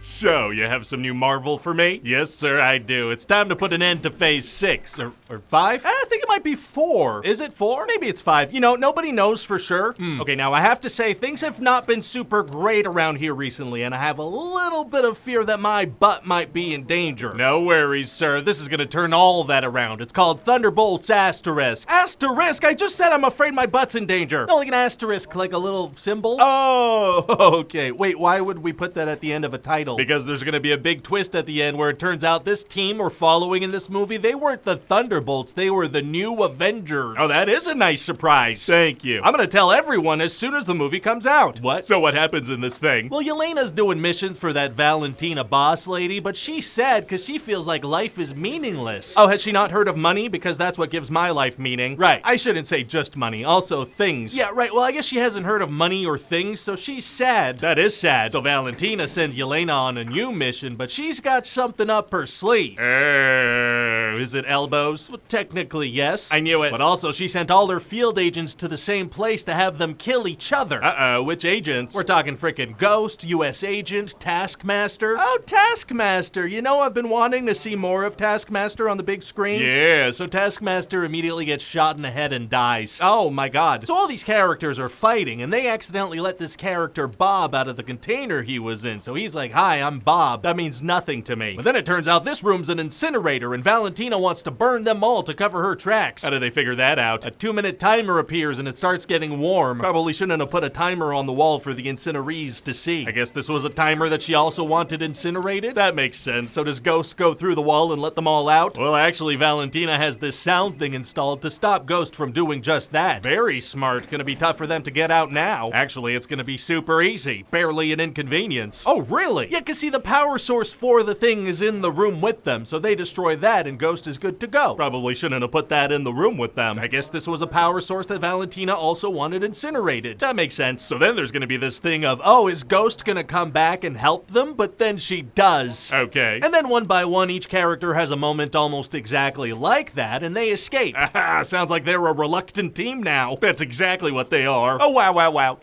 So, you have some new Marvel for me? Yes, sir, I do. It's time to put an end to Phase 6. Or 5? I think it might be 4. Is it 4? Maybe it's 5. You know, nobody knows for sure. Okay, now I have to say, things have not been super great around here recently, and I have a little bit of fear that my butt might be in danger. No worries, sir. This is gonna turn all that around. It's called Thunderbolts asterisk. Asterisk? I just said I'm afraid my butt's in danger. No, like an asterisk, like a little symbol. Oh, okay. Wait, why would we put that at the end of a title? Because there's gonna be a big twist at the end where it turns out this team we're following in this movie, they weren't the Thunderbolts, they were the new Avengers. Oh, that is a nice surprise. Thank you. I'm gonna tell everyone as soon as the movie comes out. What? So what happens in this thing? Well, Yelena's doing missions for that Valentina boss lady, but she's sad because she feels like life is meaningless. Oh, has she not heard of money? Because that's what gives my life meaning. Right. I shouldn't say just money, also things. Yeah, right. Well, I guess she hasn't heard of money or things, so she's sad. That is sad. So Valentina sends Yelena on a new mission, but she's got something up her sleeve. Is it elbows? Well, technically, yes. I knew it. But also, she sent all her field agents to the same place to have them kill each other. Uh-oh, which agents? We're talking frickin' Ghost, US Agent, Taskmaster. Oh, Taskmaster. You know, I've been wanting to see more of Taskmaster on the big screen. Yeah, so Taskmaster immediately gets shot in the head and dies. Oh my god. So all these characters are fighting, and they accidentally let this character Bob out of the container he was in. So he's like, hi, I'm Bob. That means nothing to me. But then it turns out this room's an incinerator, and Valentina wants to burn them all to cover her tracks. How do they figure that out? A 2-minute timer appears and it starts getting warm. Probably shouldn't have put a timer on the wall for the incinerees to see. I guess this was a timer that she also wanted incinerated? That makes sense. So does Ghost go through the wall and let them all out? Well, actually, Valentina has this sound thing installed to stop Ghost from doing just that. Very smart. Gonna be tough for them to get out now. Actually, it's gonna be super easy. Barely an inconvenience. Oh, really? Yeah, cause see, the power source for the thing is in the room with them, so they destroy that and Ghost is good to go. Probably shouldn't have put that in the room with them. I guess this was a power source that Valentina also wanted incinerated. That makes sense. So then there's gonna be this thing of, oh, is Ghost gonna come back and help them? But then she does. Okay. And then one by one, each character has a moment almost exactly like that, and they escape. Aha, sounds like they're a reluctant team now. That's exactly what they are. Oh, wow, wow, wow.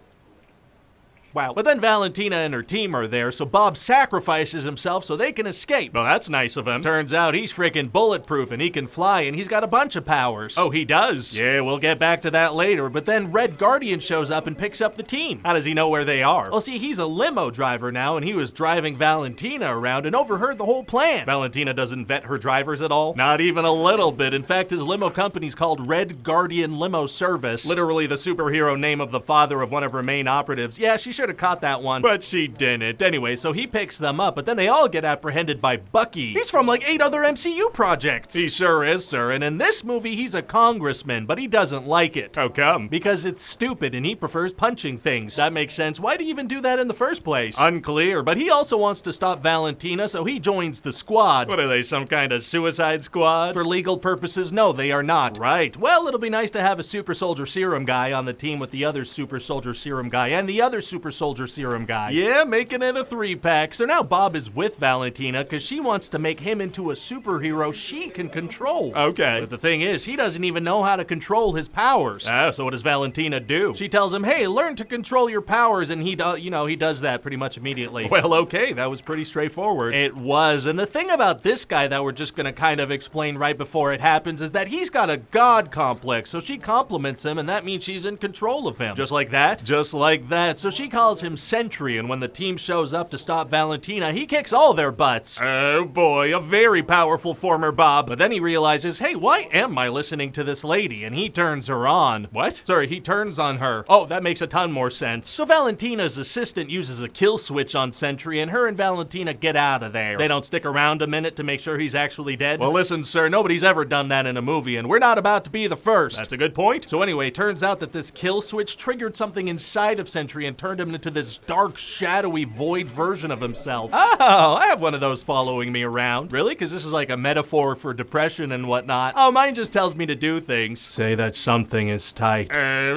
Wow. But then Valentina and her team are there, so Bob sacrifices himself so they can escape. Well, that's nice of him. Turns out he's freaking bulletproof and he can fly and he's got a bunch of powers. Oh, he does? Yeah, we'll get back to that later, but then Red Guardian shows up and picks up the team. How does he know where they are? Well, see, he's a limo driver now and he was driving Valentina around and overheard the whole plan. Valentina doesn't vet her drivers at all? Not even a little bit. In fact, his limo company's called Red Guardian Limo Service. Literally the superhero name of the father of one of her main operatives. Yeah, she should have caught that one, but she didn't. Anyway, so he picks them up, but then they all get apprehended by Bucky. He's from like 8 other MCU projects. He sure is, sir, and in this movie, he's a congressman, but he doesn't like it. How come? Because it's stupid and he prefers punching things. That makes sense. Why'd he even do that in the first place? Unclear, but he also wants to stop Valentina, so he joins the squad. What are they, some kind of suicide squad? For legal purposes, no, they are not. Right. Well, it'll be nice to have a super soldier serum guy on the team with the other super soldier serum guy and the other super soldier serum guy. Yeah, making it a 3-pack. So now Bob is with Valentina because she wants to make him into a superhero she can control. Okay. But the thing is, he doesn't even know how to control his powers. So what does Valentina do? She tells him, hey, learn to control your powers, and he does that pretty much immediately. Well, okay, that was pretty straightforward. It was, and the thing about this guy that we're just gonna kind of explain right before it happens is that he's got a god complex, so she compliments him, and that means she's in control of him. Just like that? Just like that. So she calls him Sentry, and when the team shows up to stop Valentina, he kicks all their butts. Oh boy, a very powerful former Bob. But then he realizes, hey, why am I listening to this lady? And he turns her on. What? Sorry, he turns on her. Oh, that makes a ton more sense. So Valentina's assistant uses a kill switch on Sentry, and her and Valentina get out of there. They don't stick around a minute to make sure he's actually dead. Well, listen, sir, nobody's ever done that in a movie, and we're not about to be the first. That's a good point. So anyway, turns out that this kill switch triggered something inside of Sentry and turned him into this dark, shadowy, void version of himself. Oh, I have one of those following me around. Really? Because this is like a metaphor for depression and whatnot. Oh, mine just tells me to do things. Say that something is tight.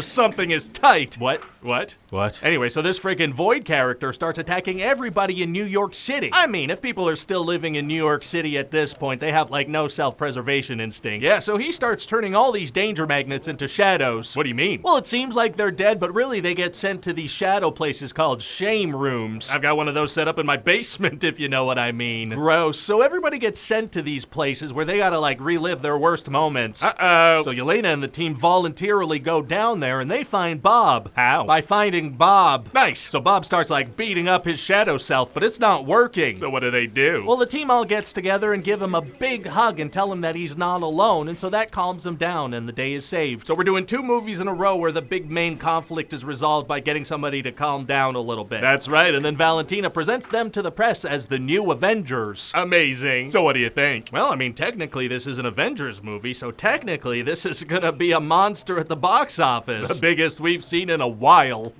Something is tight. What? What? Anyway, so this freaking Void character starts attacking everybody in New York City. I mean, if people are still living in New York City at this point, they have like no self-preservation instinct. Yeah, so he starts turning all these danger magnets into shadows. What do you mean? Well, it seems like they're dead, but really they get sent to these shadow places place is called shame rooms. I've got one of those set up in my basement, if you know what I mean. Gross. So everybody gets sent to these places where they gotta like relive their worst moments. Uh-oh. So Yelena and the team voluntarily go down there and they find Bob. How? By finding Bob. Nice. So Bob starts like beating up his shadow self, but it's not working. So what do? Well, the team all gets together and give him a big hug and tell him that he's not alone, and so that calms him down and the day is saved. So we're doing 2 movies in a row where the big main conflict is resolved by getting somebody to calm down a little bit. That's right, and then Valentina presents them to the press as the new Avengers. Amazing. So what do you think? Well, I mean, technically this is an Avengers movie, so technically this is gonna be a monster at the box office. The biggest we've seen in a while.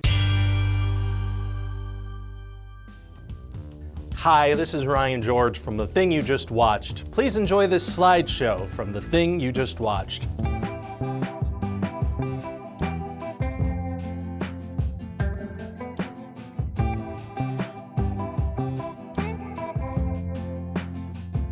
Hi, this is Ryan George from The Thing You Just Watched. Please enjoy this slideshow from The Thing You Just Watched.